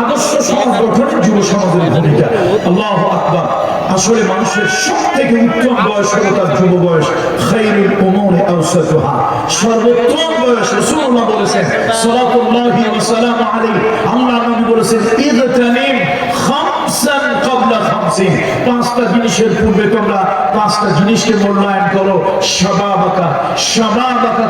আদর্শ সমাজ গঠনে যুব সমাজের ভূমিকা। আল্লাহু আকবার। আসলে মানুষের সবথেকে উত্তম বয়স হলো তার যুব বয়স। খায়রুল উমুরি আওসাতুহা, সর্বোত্তম বয়স। রাসূলুল্লাহ বলেছেন সাল্লাল্লাহু ওয়া সাল্লাম আলাইহি, আল্লাহ নবী বলেছেন ইগতানিম খামসান ক্বাবলা খামসিন, পাঁচটা জিনিসের পূর্বে তোমরা পাঁচটা জিনিসকে মূল্যায়ন করো। শাবাবাকা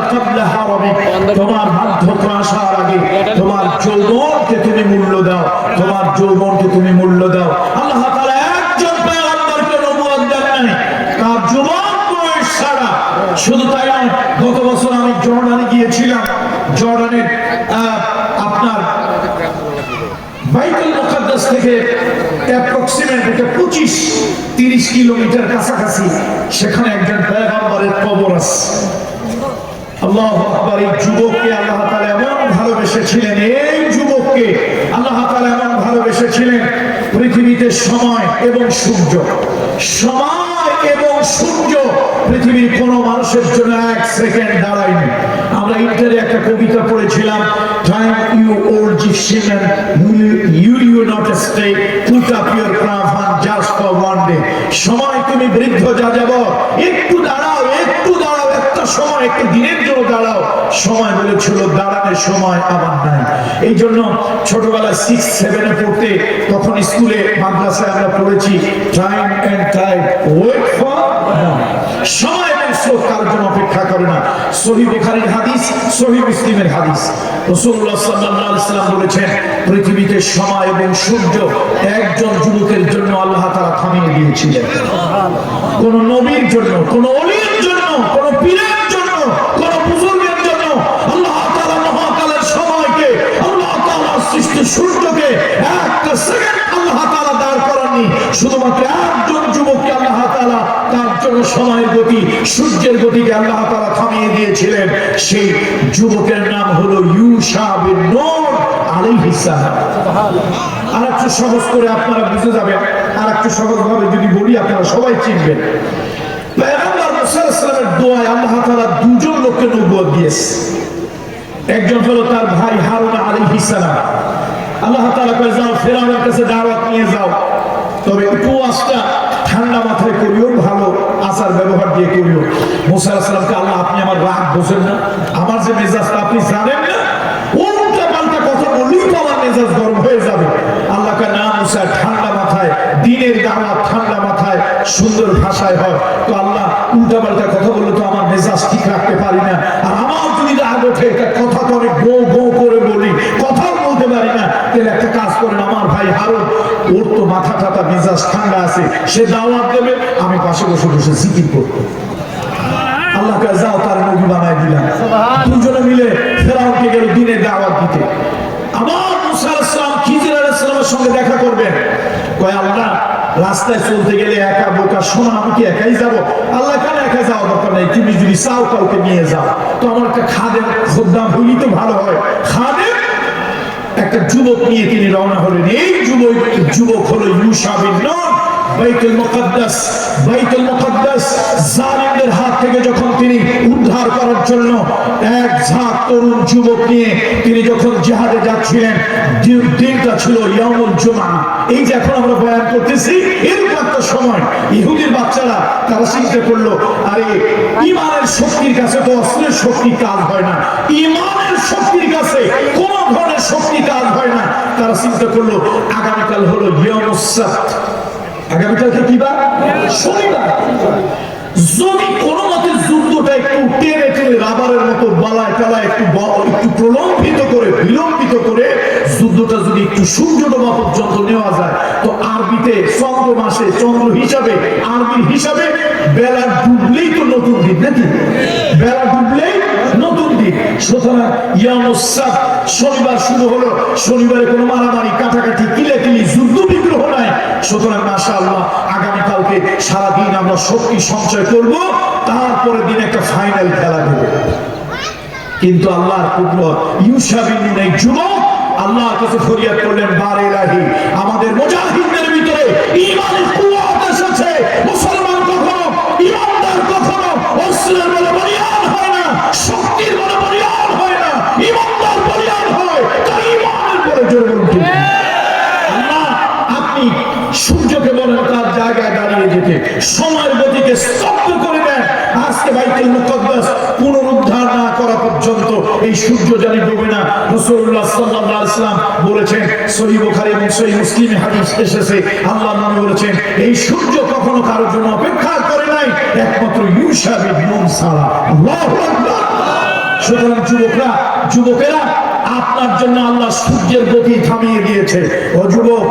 ক্বাবলা হারামিক, তোমার বার্ধক্য আসার আগে তোমার যৌবনকে তুমি মূল্য দাও, তোমার যৌবনকে তুমি মূল্য দাও। আল্লাহ তাআলা একজন পয়গম্বরকে নবুয়ত দেন নাই তার যুবক বয়স ছাড়া। শুধু তাই নয়, গত বছর আমি জর্ডানে গিয়েছিলাম। জর্ডানের আপনার বাইতুল মুকাদ্দাস থেকে অ্যাপ্রক্সিমেটলি 25-30 কিলোমিটার কাছাকাছি সেখানে একজন পয়গম্বরের কবর আছে। আল্লাহু আকবার। এই যুবককে আল্লাহ তাআলা এমন ভালোবেসেছিলেন, এই যুবককে আল্লাহ তাআলা এমন ভালোবেসেছিলেন, পৃথিবীতে সময় এবং সূর্য, সময় এবং সূর্য পৃথিবীর কোন মানুষের জন্য এক সেকেন্ড দাঁড়ায়নি। আমরা ইন্টারে একটা কবিতা পড়েছিলাম, time you old gipsy man will you not stay, put up your craft just for one day। সময় তুমি বৃদ্ধ যাযাবর, একটু দাঁড়াও, একটু দাঁড়াও, একটা সময় একটু দিনের জন্য দাঁড়াও। সময় বলেছিল দাঁড়ানোর সময় আবার নাই। এই জন্য ছোটবেলায় 6-7-এ পড়তে, তখন স্কুলে মাদ্রাসায় আমরা পড়েছি time and time wait for, সময় এবং স্রোত কারোর জন্য অপেক্ষা করে না। সহিহ বুখারীর হাদিস, সহিহ মুসলিমের হাদিস, রাসূলুল্লাহ সাল্লাল্লাহু আলাইহি ওয়াসাল্লাম বলেছেন পৃথিবীতে সময় এবং সূর্য একজন যুবকের জন্য আল্লাহ তাআলা থামিয়ে দিয়েছিলেন। কোন নবীর জন্য, কোন ওলির জন্য, কোন পীরের জন্য, কোন বুজুর্গের জন্য আল্লাহ তাআলা মহাকালের সময়কে, আল্লাহ তাআলা সৃষ্টি সূর্যকে একটা সেকেন্ড আল্লাহ তাআলা দাঁড় করাননি। শুধুমাত্র একজন যুবককে আল্লাহ তাআলা তার জন্য সময়ের গতি, সূর্যের গতিকে আল্লাহ তাআলা থামিয়ে দিয়েছিলেন। সেই যুবকের নাম হলো ইউশা বিন নূন আলাইহিস সালাম। আর একটু সহজ করে আপনারা বুঝে যাবেন, আর একটু সহজ ভাবে যদি বলি আপনারা সবাই চিনবেন। পয়গম্বর মুসা আলাইহিস সালামের দোয়ায় আল্লাহ তাআলা দুজন লোককে নবুয়ত দিয়েছে। একজন হলো তার ভাই হারুন আলাইহিস সালাম। আল্লাহ তাআলা কয় যাও ফিরআউনের কাছে দাওয়াত নিয়ে যাও, তবে একটু আস্তা ঠান্ডা মাথায় করিও, ভালো আচার ব্যবহার দিয়ে করিও। মুসা আলাইহিস সালামকে আল্লাহ, আপনি আমার রাগ বোঝেন না, আমার যে মেজাজটা আপনি জানেন না, উল্টা পাল্টা কথা বললেই তো আমার মেজাজ গরম হয়ে যাবে। আল্লাহ কা না মুসা, ঠান্ডা মাথায় দিনের দাওয়াত ঠান্ডা মাথায় সুন্দর ভাষায় হয়। তো আল্লাহ উল্টা পাল্টা কথা বললে তো আমার মেজাজ ঠিক রাখতে পারি না, আর আমার যদি রাগ ওঠে কথা তো অনেক গো গো করে বলি, কথাও বলতে পারি না। তাহলে একটা কাজ করেন, আমার ভাই হারুন, ওর তো মাথা টাথা মেজাজ ঠান্ডা আছে, সে দাওয়াত দেবে, আমি পাশে বসে বসে জিকির করবো। আল্লাহকে যাও তার নবী বানায় দিলাম। দুজনে মিলে ফেরাউনকে গেল দিনে দাওয়াত দিতে। আবার মুসা আলাইহিস সালাম খিজির আলাইহিস সালামের সঙ্গে দেখা করবেন। কয় আল্লাহ, রাস্তায় চলতে গেলে একা বোকা শোনা, আমি কি একাই যাব? আল্লাহ কেন একা যাওয়া দরকার নেই, তুমি যদি চাও কাউকে নিয়ে যাও। তো আমার একটা খাদেম খোদ্দাম হইলেই তো ভালো হয়। খাদেম একটা যুবক নিয়ে তিনি রওনা হলেন। এই যুবক হলো ইউশা বিন নূন। বাইতুল মুকাদ্দাস জালিমদের হাত থেকে যখন তিনি উদ্ধার করার জন্য এক ঝাঁক তরুণ যুবক নিয়ে তিনি যখন জিহাদে যাচ্ছিলেন, দিনটা ছিল ইয়াউমুল জুমআ। এই যে এখন আমরা বয়ান করতেছি, এরকম একটা সময় ইহুদির বাচ্চারা তারা চিন্তা করলো, আরে ঈমানের শক্তির কাছে তো অস্ত্রের শক্তি কাজ হয় না, ঈমানের শক্তির কাছে কোন ধরনের শক্তি কাজ হয় না। তারা চিন্তা করলো আগামীকাল হলো ইয়াউমুস সাbt, আগামীকালকে কি বার? শনিবার। যদি কোনো মতে যুদ্ধটা একটু টেনে টেনে রাবারের মতো বালায় টালায় একটু প্রলম্বিত করে, বিলম্বিত করে যুদ্ধটা যদি একটু সূর্যডোবা পর্যন্ত নেওয়া যায়, তো আরবিতে চন্দ্র মাসে চন্দ্র হিসাবে, আরবির হিসাবে বেলা ডুবলেই তো নতুন দিন, নাকি? বেলা ডুবলেই নতুন দিন। সুতরাং ইয়াউমুস সাbt, শনিবার শুরু হলো। শনিবারে কোনো মারামারি, কাটাকাটি, কিলাকিলি, যুদ্ধ বিগ্রহ নাই। সুতরাং মাশাআল্লাহ আগামীকালকে সারাদিন আমরা শক্তি সঞ্চয় করব, তারপরে দিন একটা ফাইনাল খেলা দেবে। কিন্তু আল্লাহর কুদরত, ইউশা বিন নূন এই যুবক আল্লাহর কাছে ফরিয়াদ করলেন, বারে ইলাহি, আমাদের মুজাহিদদের ভিতরে ঈমানের কুওয়াত এসেছে। মুসলমান কখনো, ঈমানদার কখনো অস্ত্রের বলে বলিয়ান হয় না, শক্তির বলে বলিয়ান হয় না, ঈমানদার বলিয়ান হয় তার ঈমানের বলে। জোরে বলুন ঠিক। সময়ের গতিকে স্তব্ধ করে দেন। আজকে বাইতুল মুকাদ্দাস পুনরুদ্ধার না করা পর্যন্ত এই সূর্য জানি ডুবে না। রাসূলুল্লাহ সাল্লাল্লাহু আলাইহি ওয়াসাল্লাম বলেছেন, সহিহ বুখারী এবং সহিহ মুসলিমে হাদিস এসেছে, আল্লাহর নবী বলেছেন, এই সূর্য কখনো কারোর জন্য অপেক্ষা করে নাই একমাত্র ইউশা বিন নুন ছাড়া। আল্লাহু আকবার। সুতরাং যুবকেরা, আপনার জন্য আল্লাহ সূর্যের গতি থামিয়ে দিয়েছে। ও যুবক,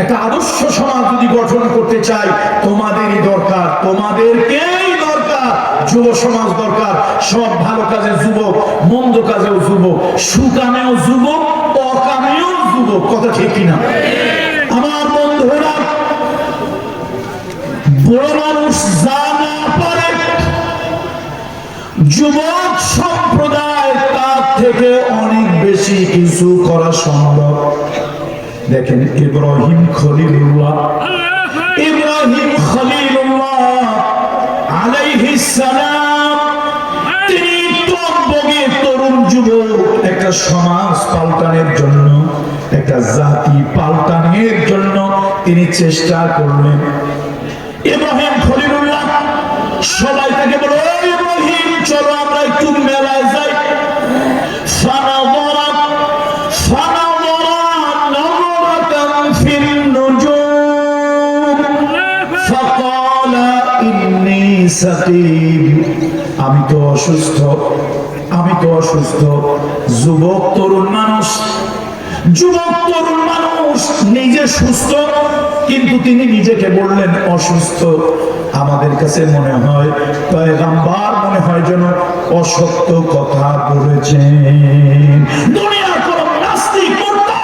একটা আদর্শ সমাজ যদি গঠন করতে চাই, তোমাদেরই দরকার, তোমাদেরকেই দরকার। যুব সমাজ দরকার। সব ভালো কাজে যুবক, মন্দ কাজেও যুবক, সুকামেও যুবক, অকামেও যুবক। কথা ঠিক কিনা? আমার বন্ধুরা, বড় মানুষ যা না পারে, যুবক সম্প্রদায় তার থেকে অনেক বেশি কিছু করা সম্ভব। দেখেন ইব্রাহিম খলিলুল্লাহ আলাইহিস সালাম, তিনি টগবগে তরুণ যুবক, একটা সমাজ পাল্টানোর জন্য, একটা জাতি পাল্টানোর জন্য তিনি চেষ্টা করলেন। ইব্রাহিম খলিলুল্লাহ সবাই থেকে বলো, ইব্রাহিম চলো আমরা একটু মেলায় যাই। আমি তো অসুস্থ। যুবক তরুণ মানুষ নিজে সুস্থ, কিন্তু তিনি নিজেকে বললেন অসুস্থ। আমাদের কাছে মনে হয় পয়গম্বর মনে হয় যেন অসত্য কথা বলেছেন। দুনিয়ার কোন নাস্তিক মুর্তা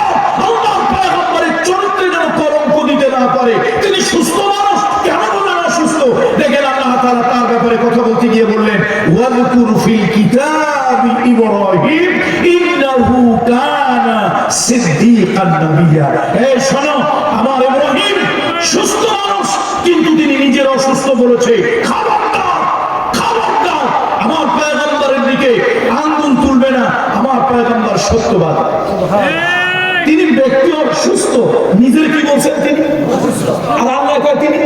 আল্লাহর পয়গম্বরের চরিত্রে যেন কলঙ্ক দিতে না পারে। তিনি সুস্থ মানুষ, কেন বলেন অসুস্থ? দেখেন আল্লাহ তাআলা তার ব্যাপারে কথা বলতে গিয়ে বললেন, ওয়াযকুর ফিল কিতাবি ইব্রাহিম ইন্নাহু কানা সিদ্দীকান নাবিয়্যা। এই শোনো, আমার ইব্রাহিম সুস্থ মানুষ, কিন্তু তিনি নিজের অসুস্থ বলেছে। খবরদার, আমার পয়গম্বরের দিকে আঙ্গুল তুলবে না। আমার পয়গম্বর সত্যবাদী, তিনি ব্যক্তি সুস্থ, নিজের কি বলছেন তিনি, আর আল্লাহ কয় তিনি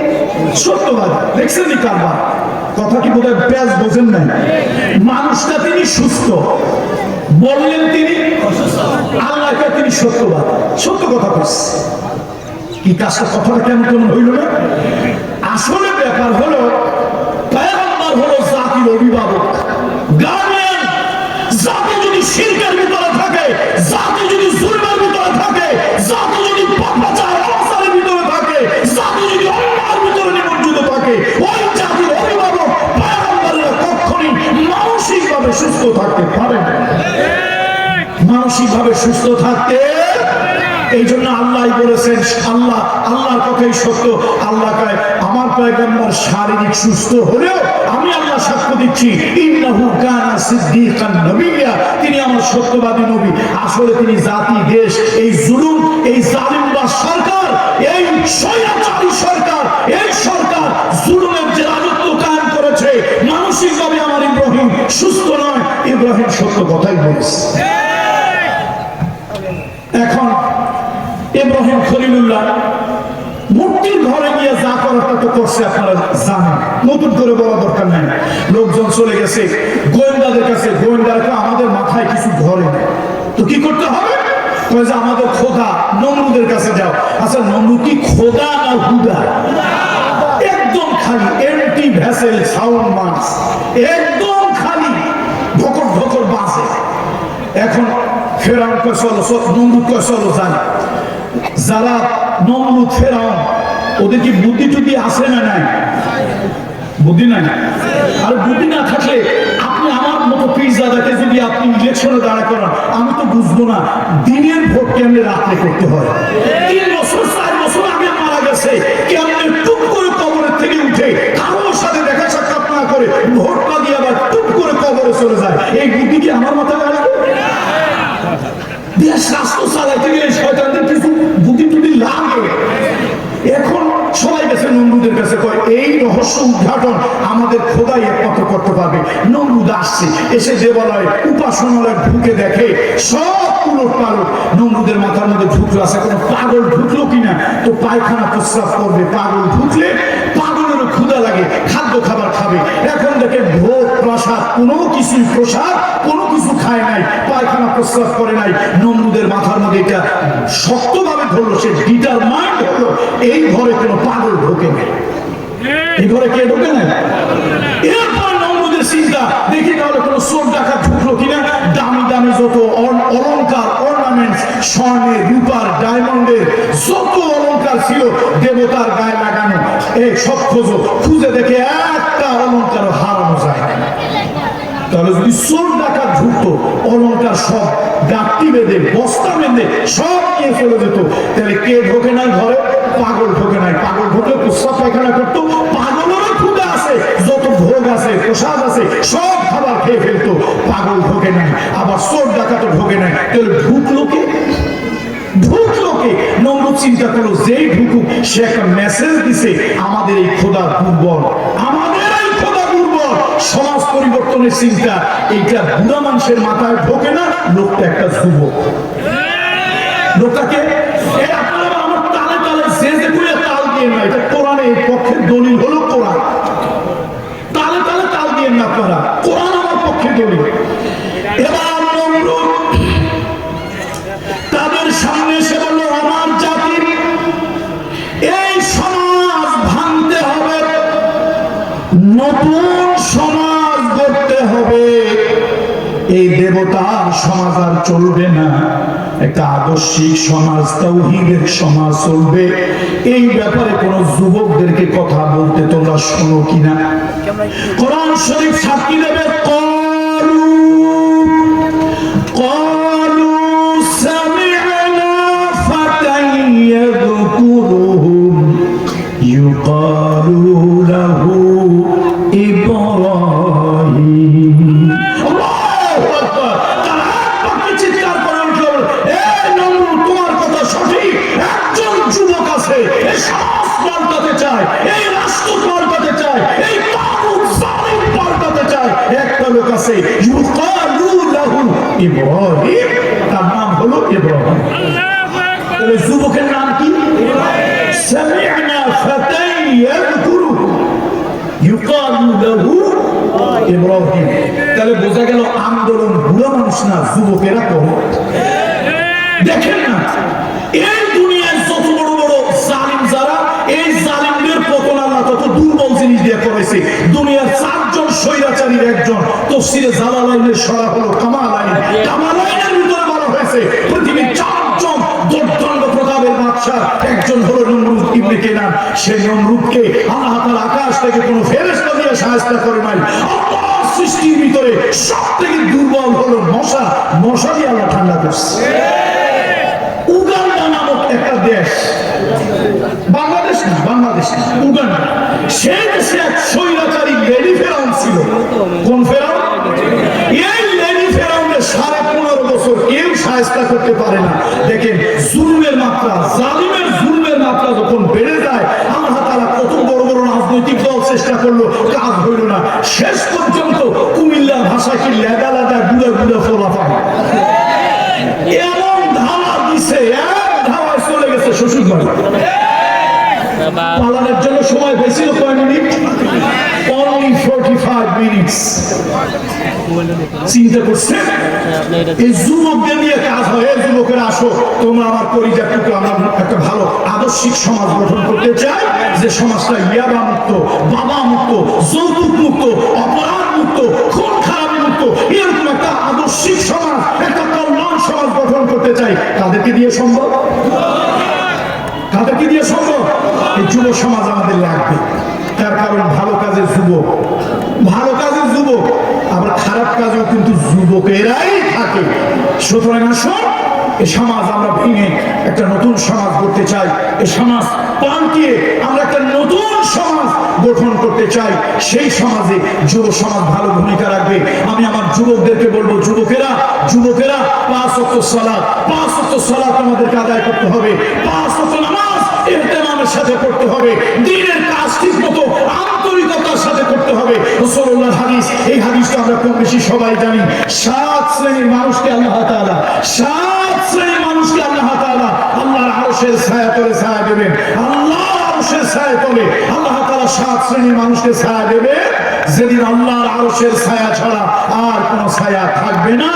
সত্যবাদী। দেখছেন নি কারবার? কথা কি বোধহয় ব্যাস বোঝেন নাই? মানুষটা তিনি সুস্থ বললেন, তিনি আল্লাহ কয় তিনি সত্যবাদী। সত্য কথা বলছে কি? কাজটা কথাটা কেমন হইল না? আসলে ব্যাপার হলো, পয়গম্বর হলো জাতির অভিভাবক, গার্ডিয়ান। জাতি যদি শিরকের ভিতরে থাকে, জাতি যদি জুলমের ভিতরে থাকে, জাতি যদি পাপাচার অনাচারের ভিতরে থাকে, জাতি যদি অন্যায়ের ভিতরে নিমজ্জিত থাকে, ওই জাতির অভিভাবক পয়গম্বরেরা কখনোই মানসিকভাবে সুস্থ থাকতে পারে না। মানসিকভাবে সুস্থ থাকতে, এই জন্য আল্লাহ বলেছেন, আল্লাহর কথাই সত্য। আল্লাহ কয় আমার পয়গম্বর শারীরিক সুস্থ হলেও আমি আল্লাহ সাক্ষ্য দিচ্ছি, ইন্নাহু কানা সিদ্দীকান নাবিয়্যা, তিনি আমার সত্যবাদী নবী। আসলে তিনি জাতি, দেশ, এই জুলুম, এই জালিমবাজ সরকার, এই স্বৈরাচারী সরকার, এই সরকার জুলুমের যে রাজত্ব কায়েম করেছে, মানসিকভাবে আমার ইব্রাহিম সুস্থ নয়। ইব্রাহিম সত্য কথাই বলেছে। এখন ইব্রাহিম খলিলুল্লাহ মূর্তির ঘরে গিয়ে যা করাটা তো করছে, আপনারা জানেন, নতুন করে বলা দরকার নাই। লোকজন চলে গেছে গোয়েন্দাদের কাছে, গোয়েন্দারা আমাদের মাথায় কিছু ধরে, তো কি করতে হবে? আমাদের খোদা নমরুদের কাছে যাও। আচ্ছা, নমরুদ কি খোদা না হুদা? একদম খালি এমটি ভেসেল, সাউন্ড মার্কস, একদম খালি ধকর ধকর বাজে। এখন ফেরাউন কয় চলো, নমরুদ কয় চলো যাই। যারা নমরুদ ফেরাউন, ওদের কি বুদ্ধি টুদ্ধি আছে না নাই? বুদ্ধি নাই। আর বুদ্ধি না থাকলে আপনি আমার মতো পীরজাদাকে যদি আপনি ইলেকশনে দাঁড়া করান, আমি তো বুঝবো না দিনের ভোট কেমনে রাত্রে করতে হয়। 3 বছর 4 বছর আগে মারা গেছে, কেমনে টুপ করে কবরের থেকে উঠে কারোর সাথে দেখা সাক্ষাৎ না করে ভোটটা দিয়ে আবার টুপ করে কবরে চলে যায়। এই বুদ্ধি কি আমার মাথায় লাগবে? দেশ রাষ্ট্র চালাইতে গেলে শয়তানদের কিছু বুদ্ধি টুদ্ধি লাগে। এখন সবাই গেছে নমরুদের কাছে, কয় এই রহস্য উদ্ঘাটন আমাদের খোদাই একমাত্র করতে পারবে। নমরুদ আসছে, এসে দেবালয় উপাসনালয় ঢুকে দেখে সব উলট পালট। নমরুদের মাথার মধ্যে ঢুকলো, আছে কোনো পাগল ঢুকলো কিনা, তো পায়খানা প্রস্রাব করবে। পাগল ঢুকলে পাগলেরও ক্ষুধা লাগে। দেখে ভোগ প্রসাদ কোনো কিছুই প্রসাদ কোনো কিছু খায় নাই, পায়খানা প্রস্রাব করে নাই। নমরুদের মাথার মধ্যে এটা শক্তভাবে ধরলো, সে ডিটারমাইন্ড হলো এই ঘরে কোনো পাগল ঢোকে নাই। এই ঘরে কে ঢোকে নাই? এরপর নমরুদের চিন্তা, দেখি তাহলে কোনো চোর ডাকাত ঢুকলো কিনা। দামি দামি যত অলংকার, অর্নামেন্টস, স্বর্ণের, রূপার, ডায়মন্ডের যত অলংকার ছিল দেবতার গায়ে লাগানো, এই সব খোঁজো, খুঁজে দেখে একটা অলংকার হারানো যায় না। তাহলে যদি চোর ডাকাত ঢুকতো, অলংকার সব গাঁটটি বেঁধে, বস্তা বেঁধে সব নিয়ে চলে যেত, তাহলে কে ঢোকে নাই ঘরে? পাগল ঢোকে নাই। পাগল ঢুকলে প্রস্রাব পায়খানা করতো, পাগলেরও ক্ষুধা আছে, যত ভোগ আছে, প্রসাদ আছে, সব খাবার খেয়ে ফেলতো, পাগল ঢোকে নাই। আবার চোর ডাকাতও ঢোকে নাই, তাহলে ঢুকলো কে? ঢুকলো কে? নমরুদ চিন্তা করলো, যেই ঢুকুক সে একটা মেসেজ দিছে, আমাদের এই খোদা দুর্বল, আমাদের এই খোদা দুর্বল। সমাজ পরিবর্তনের চিন্তা এইটা বুড়া মানুষের মাথায় ঢোকে না। লোকটা একটা যুবক। লোকটাকে আপনারা আমার তালে তালে যে করে তাল দিয়ে না, এটা কোরআনের পক্ষের দলিল হলো কোরআন। তালে তালে তাল দিয়ে না আপনারা, কোরআন আমার পক্ষে দলিল। এবার নমরুদ তাদের সামনে এসে বলল, আমার জাতির এই সমাজ ভাঙতে হবে, নতুন সমাজ গড়তে হবে। এই দেবতার সমাজ আর চলবে না, একটা আদর্শিক সমাজ, তাওহীদের সমাজ চলবে। এই ব্যাপারে কোন যুবকদেরকে কথা বলতে তোমরা শোনো কিনা? কোরআন শরীফ সাক্ষী দেবে, ক্বালু সামি'না ফাতান ইয়াযকুরুহুম ইউকালু লাহু ইব্রাহিম। আল্লাহু আকবার। তারা একবার চিৎকার করে উঠল, এই নমরুদ, তোমার কথা সঠিক, একজন যুবক আছে, এই সমাজ পাল্টাতে চায়, এই রাষ্ট্র পাল্টাতে চায়, এই তাগুত জালিম পাল্টাতে চায়। একটা লোক আছে, ইউকালু লাহু ইব্রাহিম, তার নাম হলো ইব্রাহিম। তাহলে যুবকের নাম কি? সামি'না ফাতান ইয়াযকুরুহু ইউকালু লাহু ইব্রাহিম। তাহলে বোঝা গেল আন্দোলন বুড়া মানুষ না, যুবকেরা করে। দেখেন না, এই দুনিয়ায় যত বড় বড় জালিম যারা, এই জালিমদের পতন আল্লাহ তত দুর্বল জিনিস দিয়ে করেছে। দুনিয়ার 4 জন স্বৈরাচারীর একজন তাফসীরে জালালাইনের সরা হলো কামালাইন। কামালাইনের ভিতরে বলা হয়েছে পৃথিবীর 4 জন দুর্দণ্ড প্রতাপের বাদশা, একজন হলো নমরুদ ইবনে কেনান। সেই নমরুদকে আল্লাহ তাআলা আকাশ থেকে কোনো ফেরেশতা দিয়ে সাহায্য করে নাই। আল্লাহর সৃষ্টির ভিতরে সবথেকে দুর্বল হলো মশা। মশা দিয়ে আল্লাহ ঠান্ডা করছে। উগান্ডা নামক একটা দেশ, বাংলাদেশ না, বাংলাদেশ না, উগান্ডা, সেই দেশে এক স্বৈরাচারী লেডি ফেরাউন ছিল। কোন ফেরাউন? এই লেডি ফেরাউনের 15.5 বছর কেউ সাহায্য করতে পারে না। দেখেন জুলুমের মাত্রা, জালিমের জুলুমের মাত্রা যখন বেড়ে যায়, আল্লাহ তাআলা কত বড় বড় রাজনৈতিক দল চেষ্টা করলো, কাজ হইল না। শেষ পর্যন্ত কুমিল্লা ভাষা কি লেদা লেদা গুড়া গুড়া ফোলা পায়, এমন ধাওয়া দিছে, এক ধাওয়ায় চলে গেছে শ্বশুর বাড়ি। পালানোর জন্য সময় পেয়েছিল কয় মিনিট? only 45 minutes। চিন্তা করছে এই যুবকদের নিয়ে কাজ হয়। এই যুবকেরা আসো, তোমরা আমার পরিবার টুকু, আমরা একটা ভালো আদর্শিক সমাজ গঠন করতে চাই, যে সমাজটা ইয়াবা মুক্ত, বাবা মুক্ত, যৌতুক মুক্ত, অপরাধ মুক্ত, খুন খারাপি মুক্ত, এরকম একটা আদর্শিক সমাজ, একটা কল্যাণ সমাজ গঠন করতে চাই। তাদেরকে দিয়ে সম্ভব? তাদেরকে দিয়ে সম্ভব? এই যুব সমাজ আমাদের লাগবে। তার কারণ ভালো কাজের যুবক, ভালো কাজের যুবক, আবার খারাপ কাজেও কিন্তু যুবকেরাই থাকে। সুতরাং আসুন, এই সমাজ আমরা ভেঙে একটা নতুন সমাজ করতে চাই। এই সমাজ পাল্টিয়ে আমরা একটা নতুন সমাজ গঠন করতে চাই। সেই সমাজে যুব সমাজ ভালো ভূমিকা রাখবে। আমি আমার যুবকদেরকে বলবো, যুবকেরা 5 ওয়াক্ত সালাত, 5 ওয়াক্ত সালাত আমাদেরকে আদায় করতে হবে। 5 ওয়াক্ত নামাজ ইহতিমামের সাথে পড়তে হবে। দ্বীনের কাজ ঠিক মতো আন্তরিকতার সাথে করতে হবে। রাসূলুল্লাহর হাদিস, এই হাদিসটা আমরা কম বেশি সবাই জানি। 7 শ্রেণীর মানুষকে আল্লাহ তাআলা, 7 শ্রেণীর মানুষকে আল্লাহ তাআলা আল্লাহর আরশের ছায়া তলে ছায়া দেবেন। আল্লাহর আরশের ছায়া তলে আল্লাহ তাআলা 7 শ্রেণীর মানুষকে ছায়া দেবে। যেদিন আল্লাহর আরশের ছায়া ছাড়া আর কোনো ছায়া থাকবে না,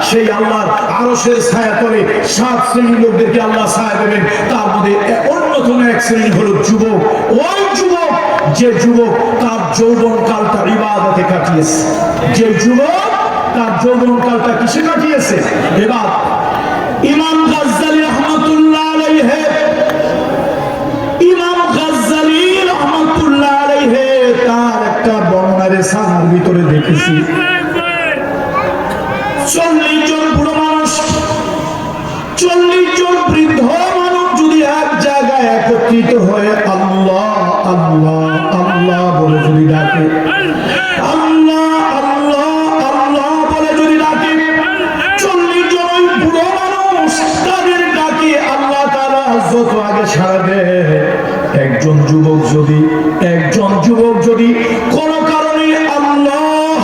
সেই আল্লাহর আরশের ছায়া তলে 7 শ্রেণীর লোকদেরকে আল্লাহ ছায়া দেবেন। তার মধ্যে অন্যতম এক শ্রেণী হলো যুবক। ওই যুবক, যে যুবক তার যৌবনকালটা ইবাদতে কাটিয়েছে, যে যুবক তার যৌবনকালটা কিসে কাটিয়েছে? এবার ইমাম গাজ্জালী রাহমাতুল্লাহ আলাইহি, ইমাম গাজ্জালী রাহমাতুল্লাহ আলাইহি তার একটা বর্ণনা রেসালার ভিতরে দেখেছি 40 জন বুড়ো মানুষ, 40 জন বৃদ্ধ মানুষ যদি এক জায়গায় একত্রিত হয়ে আল্লাহ আল্লাহ আল্লাহ বলে যদি ডাকে, আল্লাহ আল্লাহ আল্লাহ বলে যদি ডাকে, 40 জন বুড়ো মানুষ তাদের ডাকে আল্লাহ তাআলা যত আগে সাড়া দেয়। একজন যুবক যদি কোন কারণে আল্লাহ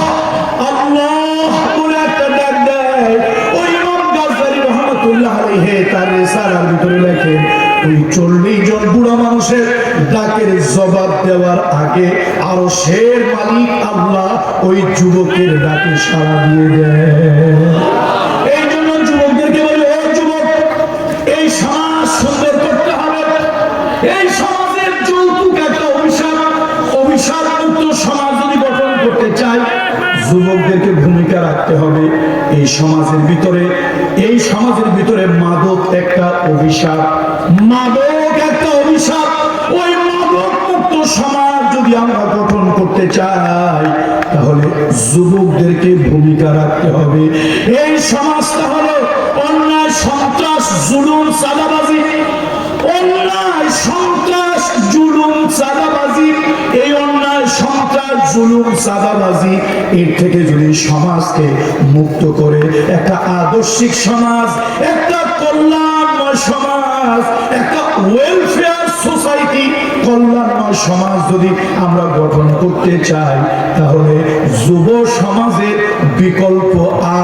আল্লাহ বলে একটা ডাক দেয়, ওই ইমাম গাজ্জালী রাহমাতুল্লাহ আলাইহি তার রিসালার ভিতরে লেখেন, ওই 40 জন বুড়া মানুষের ডাকের জবাব দেওয়ার আগে আরশের মালিক আল্লাহ ওই যুবকের ডাকে সাড়া দিয়ে দেয়। এই জন্য যুবকদেরকে বলি, ও যুবক, এই সমাজ সুন্দর করতে হবে। এই সমাজের যৌতুক একটা অভিশাপ মুক্ত সমাজ যদি গঠন করতে চাই, যুবকদেরকে ভূমিকা রাখতে হবে। এই সমাজের ভিতরে মাদক একটা অভিশাপ, মাদক একটা অভিশাপ। ওই মাদক মুক্ত সমাজ যদি আমরা গঠন করতে চাই, তাহলে যুবকদেরকে ভূমিকা রাখতে হবে। এই সমাজটা হলো অন্যায়, সন্ত্রাস, জুলুম, চাঁদাবাজি, অন্যায়, সন্ত্রাস, জুলুম, চাঁদাবাজি, এই অন্যায়, সন্ত্রাস, জুলুম, চাঁদাবাজি এর থেকে যদি সমাজকে মুক্ত করে একটা আদর্শিক সমাজ, একটা কল্যাণময় সমাজ, একটা ওয়েলফেয়ার সোসাইটি, কল্যাণময় সমাজ যদি আমরা গঠন করতে চাই, তাহলে যুব সমাজের বিকল্প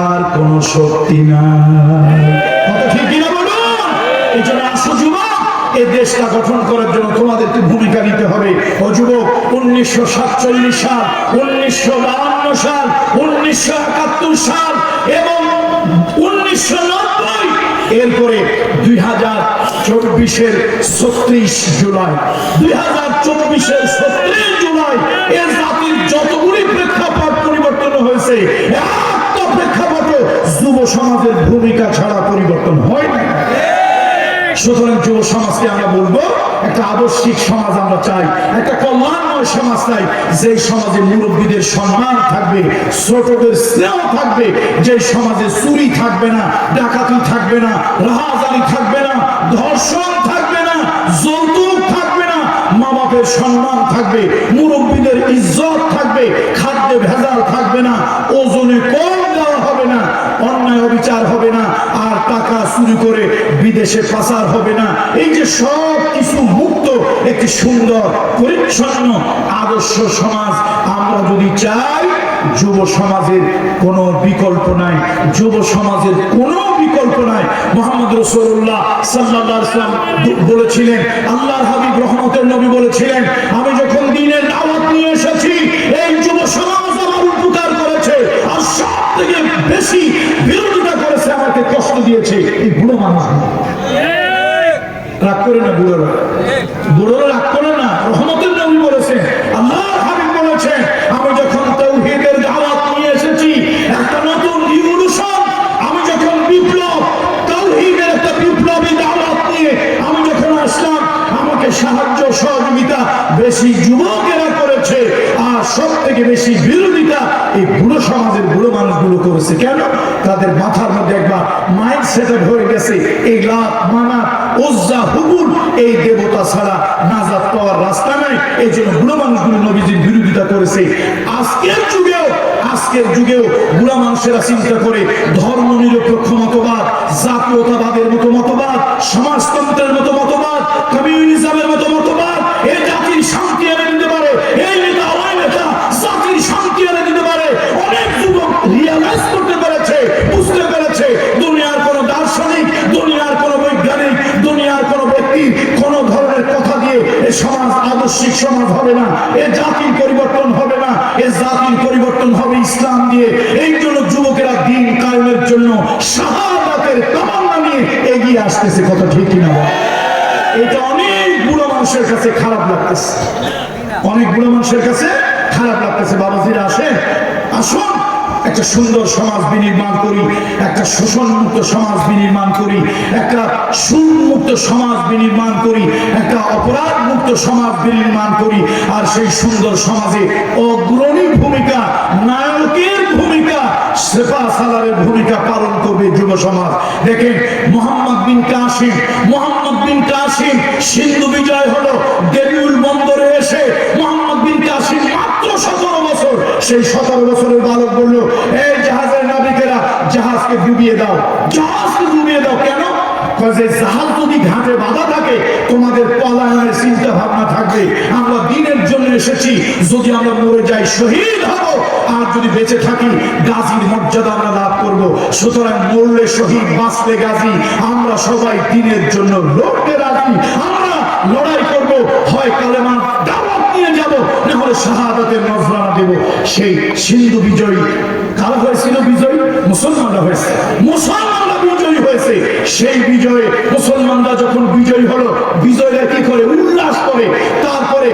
আর কোন শক্তি নাই। কথা ঠিক কিনা বলুন? এই জন্য আসো যুবক, এই দেশটা গঠন করার জন্য তোমাদেরকে ভূমিকা নিতে হবে। ও যুবক, 1947 সাল, 1952 সাল, 1971 সাল এবং 1990, এরপরে 2024-এর 36 জুলাই, 2024-এর 36 জুলাই এ জাতির যতগুলি প্রেক্ষাপট পরিবর্তন হয়েছে, একটা প্রেক্ষাপটে যুব সমাজের ভূমিকা ছাড়া পরিবর্তন হয় না। সুতরাং যুব সমাজকে আমরা বলবো, একটা আদর্শিক সমাজ আমরা চাই, একটা কল্যাণময় সমাজ চাই, যে সমাজে মুরব্বীদের সম্মান থাকবে, ছোটদের স্নেহ থাকবে, যে সমাজে চুরি থাকবে না, ডাকাতি থাকবে না, রাহাজানি থাকবে না, ধর্ষণ থাকবে না, যৌতুক থাকবে না, মা বাপের সম্মান থাকবে, মুরব্বীদের ইজ্জত থাকবে, খাদ্যে ভেজাল থাকবে না, ওজনে কম দেওয়া হবে না, অন্যায় অবিচার হবে না, আর টাকা চুরি করে বিদেশে পাচার হবে না। এই যে সব কিছু মুক্ত একটি সুন্দর পরিচ্ছন্ন আদর্শ সমাজ আমরা যদি চাই, যুব সমাজের কোনো বিকল্প নাই, যুব সমাজের কোনো বিকল্প নাই। মুহাম্মদ রাসূলুল্লাহ সাল্লাল্লাহু আলাইহি ওয়াসাল্লাম বলেছিলেন, আল্লাহর হাবিব রহমতের নবী বলেছিলেন, আমি যখন দ্বীনের দাওয়াত নিয়ে এসেছি, এই যুব সমাজ আমার উপকার করেছে, আর সব থেকে বেশি বিরোধিতা করেছে, আমাকে কষ্ট দিয়েছে এই বুড়ো মানুষ। রাগ করে না বুড়োরা, বুড়োরা রাগ করে না। রহমতের নবী বলেছেন, আল্লাহর হাবিব বলেছেন, আমি যখন তাওহীদের দাওয়াত নিয়ে এসেছি, একটা নতুন রিভলিউশন, আমি যখন বিপ্লব, তাওহীদের একটা বিপ্লবী দাওয়াত নিয়ে আমি যখন আসলাম, আমাকে সাহায্য সহযোগিতা বেশি যুবকেরা করেছে, আর সব থেকে বেশি বিরোধিতা এই বুড়ো সমাজের বুড়ো মানুষগুলো করেছে। কেন? তাদের মাথার মধ্যে একবার মাইন্ড সেটআপ হয়ে গেছে, এই লাত, মানাত, উজ্জা, হুবুল, এই দেবতা ছাড়া নাজাত পাওয়ার রাস্তা নাই। এই জন্য বুড়ো মানুষগুলো নবীজির বিরোধিতা করেছে। আজকের যুগেও বুড়া মানুষেরা চিন্তা করে ধর্ম নিরপেক্ষ মতবাদ, জাতীয়তাবাদের মতো মতবাদ, সমাজতন্ত্রের মতো মতবাদ, কমিউনিজমের মতো মতবাদ এই জাতির শান্তি এনে দিতে পারে, এই নেতা ওই নেতা জাতির শান্তি এনে দিতে পারে। অনেক যুবক রিয়ালাইজ করতে পেরেছে, বুঝতে পেরেছে, দুনিয়ার কোনো দার্শনিক, দুনিয়ার কোনো বৈজ্ঞানিক, দুনিয়ার কোনো ব্যক্তি কোন ধরনের কথা দিয়ে এ সমাজ আদর্শিক সমাজ হবে না, এ জাতির পরিবর্তন হবে না, এ জাতির পরিবর্তন হবে ইসলাম দিয়ে। এই জন্য যুবকেরা দিন কায়েমের জন্য শাহাদাতের তামান্না নিয়ে এগিয়ে আসতেছে। কত ঠিক কিনা বল? এটা অনেক বুড়ো মানুষের কাছে খারাপ লাগতেছে, অনেক বুড়ো মানুষের কাছে খারাপ লাগতেছে। বাবাজিরা আসেন, আসুন একটা সুন্দর সমাজ বিনির্মাণ করি, একটা শোষণ মুক্ত সমাজ বিনির্মাণ করি, একটা সুদ মুক্ত সমাজ বিনির্মাণ করি, একটা অপরাধ মুক্ত সমাজ বিনির্মাণ করি। আর সেই সুন্দর সমাজে অগ্রণী ভূমিকা, নায়কের ভূমিকা, সেফা সালারের ভূমিকা পালন করবে যুব সমাজ। দেখেন মোহাম্মদ বিন কাসিম সিন্ধু বিজয় হলো, দেবিউল বন্দরে এসে মোহাম্মদ বিন কাসিম মাত্র 17 বছর, সেই 17 বছরের বালক বলল, এই জাহাজের নাবিকেরা জাহাজকে ডুবিয়ে দাও, জাহাজকে ডুবিয়ে দাও। কেন? যে জাহাজ যদি ঘাটে বাধা থাকে তোমাদের পলায়নের চিন্তা ভাবনা থাকবে। আমরা দিনের জন্য এসেছি, যদি আমরা মরে যাই শহীদ হব, আর যদি বেঁচে থাকি গাজীর মর্যাদা আমরা লাভ করব। সুতরাং মরলে শহীদ, বাঁচলে গাজী। আমরা সবাই দিনের জন্য লড়তে রাজি, আমরা লড়াই করব, হয় কালেমা দাওয়াত নিয়ে যাব, না হলে শাহাদাতের নজরানা দেব। সেই সিন্ধু বিজয়ী কারা হয়েছিল? বিজয়ী মুসলমানরা হয়েছে, মুসলমানরা বিজয়ী হয়েছে। সেই বিজয়ে মুসলমানরা যখন বিজয়ী হলো, বিজয়ীরা কি করে? উল্লাস করে। তারপরে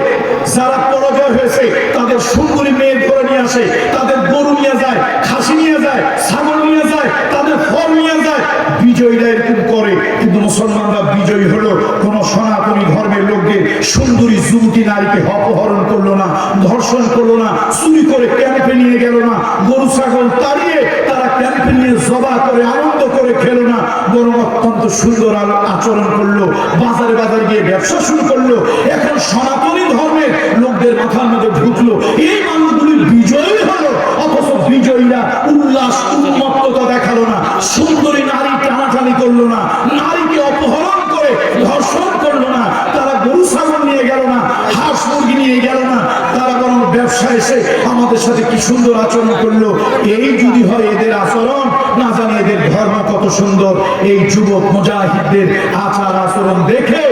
যারা পরাজয় হয়েছে তাদের সুন্দরী মেয়ে ধরে নিয়ে আসে, তাদের গরু নিয়ে যায়, খাসি নিয়ে যায়, ছাগল নিয়ে যায়, তাদের ফল নিয়ে যায়। বিজয়ীরা এরকম করে। কিন্তু মুসলমানরা বিজয়ী হলো, কোন সনাতনী ধর্মের লোকদের সুন্দরী যুবতী নারীকে অপহরণ করলো না, ধর্ষণ করলো না, চুরি করে ক্যাম্পে নিয়ে গেল না, গরু ছাগল তাড়িয়ে তারা ক্যাম্পে নিয়ে জবা করে আনন্দ করে খেলো না, বরং অত্যন্ত সুন্দর আচরণ করলো, বাজারে বাজারে গিয়ে ব্যবসা শুরু করলো। এখন সনাতনী ধর্মের লোকদের মাথার মধ্যে ঢুকলো এই মানুষগুলি বিজয়ী হলো, অথচ বিজয়ীরা উল্লাস উন্মত্ততা দেখালো না, সুন্দরী নারী টানাটানি করলো না, নারীকে অপহরণ করে ধর্ষণ করলো না, তারা গরু ছাগল নিয়ে গেল না, হাঁস মুরগি নিয়ে গেল না, তারা বরং ব্যবসা এসে আমাদের সাথে কি সুন্দর আচরণ করলো। এই যদি হয় এদের আচরণ, না জানি এদের ধর্ম কত সুন্দর। এই যুবক মুজাহিদদের আচার আচরণ দেখে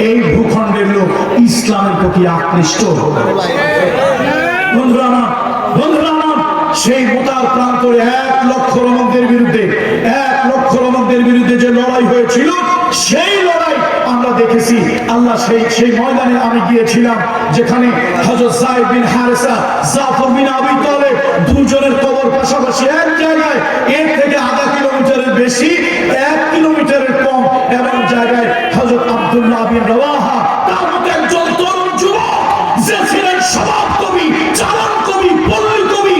এই ভূখণ্ডের লোক ইসলামের প্রতি আকৃষ্ট হবে। বন্ধুরা আমার, সেই মোতার প্রান্তরে 1 লক্ষ রোমকদের বিরুদ্ধে যে লড়াই হয়েছিল, সেই লড়াই আমরা দেখেছি। আল্লাহ সেই ময়দানে আমি গিয়েছিলাম, যেখানে হযরত যায়েদ বিন হারেসা, জাফর বিন আবি তালেব দুজনের কবর পাশাপাশি এক জায়গায়, এর থেকে আধা কিলোমিটারের বেশি, 1 কিলোমিটারের কম এমন জায়গায় হযরত আব্দুল্লাহ বিন রাওয়াহা, তার মতো একজন তরুণ যুবক, যে ছিলেন স্বভাব কবি, চালান কবি, পল্লী কবি,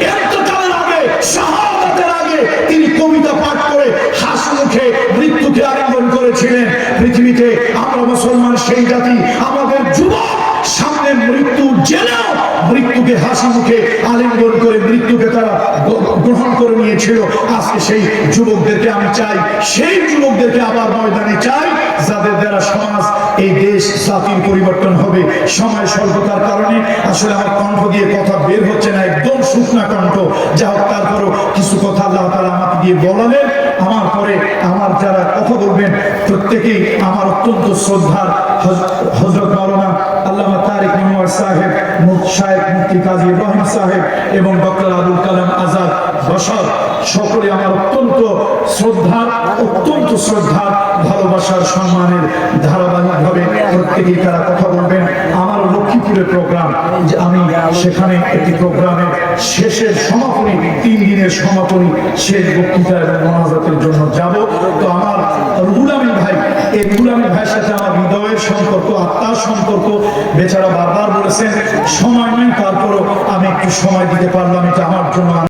ইন্তেকালের আগে, শাহাদাতের আগে তিনি কবিতা পাঠ করে হাসি মুখে মৃত্যুকে আলিঙ্গন করেছিলেন। পৃথিবীতে আমরা মুসলমান সেই জাতি, আমাদের যুবক সামনে মৃত্যু জেনেও মৃত্যুকে হাসি মুখে আলিঙ্গন করে মৃত্যুকে তারা গ্রহণ করে নিয়েছিল। আজকে সেই যুবকদেরকে আমি চাই, সেই যুবকদেরকে আবার ময়দানে চাই, যাদের দ্বারা সমাজ, এই দেশ, জাতির পরিবর্তন হবে। সময় স্বল্পতার কারণে আসলে আমার কণ্ঠ দিয়ে কথা বের হচ্ছে না, একদম শুকনা কণ্ঠ। যা হোক, তারপরও কিছু কথা আল্লাহ তাআলা আমাকে দিয়ে বলালেন। আমার পরে আমার যারা কথা বলবেন প্রত্যেকেই আমার অত্যন্ত শ্রদ্ধার হযরত মাওলানা আল্লামা তারিক আনোয়ার সাহেব, শায়েখ মুফতি কাজী ইব্রাহিম সাহেব এবং ডক্টর আবুল কালাম আজাদ বশর, সকলে আমার অত্যন্ত শ্রদ্ধার ভালোবাসার সম্মানের ধারাবাহিকভাবে প্রত্যেকেই তারা কথা বলবেন। আমার লক্ষ্মীপুরের প্রোগ্রাম, যে আমি সেখানে একটি প্রোগ্রামের শেষের সমাপনী, 3 দিনের সমাপনী শেষ বক্তৃতা এবং মোনাজাতের জন্য যাব। তো আমার গুলামী ভাই, এই গুলামী ভাইয়ের সাথে আমার হৃদয়ের সম্পর্ক, আত্মার সম্পর্ক। বেচারা বারবার বলেছেন সময় নেই, তারপরও আমি একটু সময় দিতে পারলাম, এটা আমার জন্য